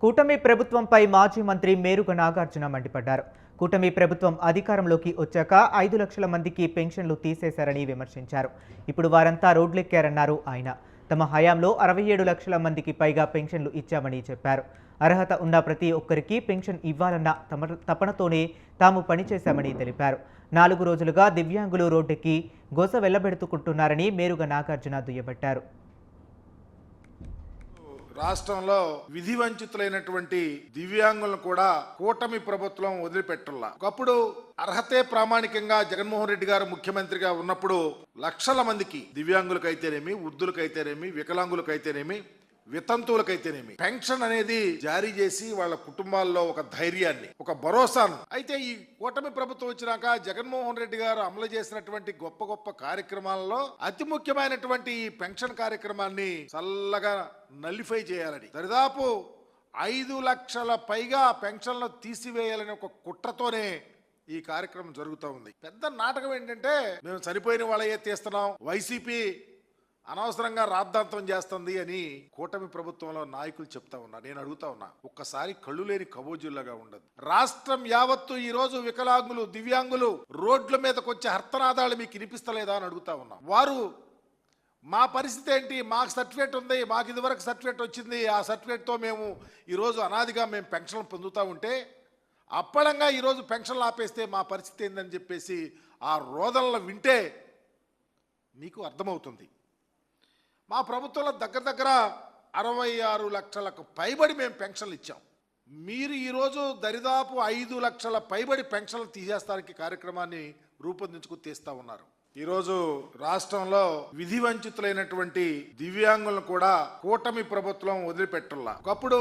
కూటమి ప్రభుత్వంపై మాజీ మంత్రి మేరుగ నాగార్జున మండిపడ్డారు. కూటమి ప్రభుత్వం అధికారంలోకి వచ్చాక 5 లక్షల మందికి పెన్షన్లు తీసేశారని విమర్శించారు. ఇప్పుడు వారంతా రోడ్లెక్కారన్నారు ఆయన. తమ హయాంలో 67 లక్షల మందికి పైగా పెన్షన్లు ఇచ్చామని చెప్పారు. అర్హత ఉన్న ప్రతి ఒక్కరికి పెన్షన్ ఇవ్వాలన్న తపనతోనే తాము పనిచేశామని తెలిపారు. 4 రోజులుగా దివ్యాంగులు రోడ్డెక్కి గోస వెళ్లబెడుతుకుంటున్నారని మేరుగ నాగార్జున దుయ్యబట్టారు. రాష్ట్రంలో విధి వంచితులైనటువంటి దివ్యాంగులను కూడా కూటమి ప్రభుత్వం వదిలిపెట్టల్లా. ఒకప్పుడు అర్హతే ప్రామాణికంగా జగన్మోహన్ రెడ్డి గారు ముఖ్యమంత్రిగా ఉన్నప్పుడు లక్షల మందికి దివ్యాంగులకైతేనేమి, వృద్ధులకైతేనేమి, వికలాంగులకైతేనేమి, వితంతువులకైతేనేమి పెన్షన్ అనేది జారీ చేసి వాళ్ళ కుటుంబాల్లో ఒక ధైర్యాన్ని, ఒక భరోసాను. అయితే ఈ కూటమి ప్రభుత్వం వచ్చినాక జగన్మోహన్ రెడ్డి గారు అమలు చేసినటువంటి గొప్ప గొప్ప కార్యక్రమాలలో అతి ముఖ్యమైనటువంటి ఈ పెన్షన్ కార్యక్రమాన్ని చల్లగా నల్లిఫై చేయాలని, దరిదాపు 5 లక్షల పైగా పెన్షన్లు తీసివేయాలని ఒక కుట్రతోనే ఈ కార్యక్రమం జరుగుతూ ఉంది. పెద్ద నాటకం ఏంటంటే, మేము చనిపోయిన వాళ్ళే తీస్తున్నాం, వైసీపీ అనవసరంగా రాద్ధాంతం చేస్తుంది అని కూటమి ప్రభుత్వంలో నాయకులు చెప్తా ఉన్నా. నేను అడుగుతా ఉన్నా, ఒక్కసారి కళ్ళు లేని కబోజుల్లాగా ఉండదు. రాష్ట్రం యావత్తు ఈ రోజు వికలాంగులు, దివ్యాంగులు రోడ్ల మీదకి వచ్చే హర్తనాదాలు మీకు వినిపిస్తలేదా అని అడుగుతా ఉన్నా. వారు మా పరిస్థితి ఏంటి, మాకు సర్టిఫికేట్ ఉంది, మాకు ఇదివరకు సర్టిఫికేట్ వచ్చింది, ఆ సర్టిఫికేట్తో మేము ఈరోజు అనాదిగా మేము పెన్షన్లు పొందుతూ ఉంటే అప్పడంగా ఈరోజు పెన్షన్లు ఆపేస్తే మా పరిస్థితి ఏందని చెప్పేసి ఆ రోదనలు వింటే మీకు అర్థమవుతుంది. మా ప్రభుత్వంలో దగ్గర 66 లక్షలకు పైబడి మేము పెన్షన్లు ఇచ్చాం. మీరు ఈరోజు దరిదాపు 5 లక్షల పైబడి పెన్షన్లు తీసేస్తానికి కార్యక్రమాన్ని రూపొందించుకు తీస్తా ఉన్నారు. ఈరోజు రాష్ట్రంలో విధి వంచితులైనటువంటి దివ్యాంగులను కూడా కూటమి ప్రభుత్వం వదిలిపెట్టల్లా. ఒకప్పుడు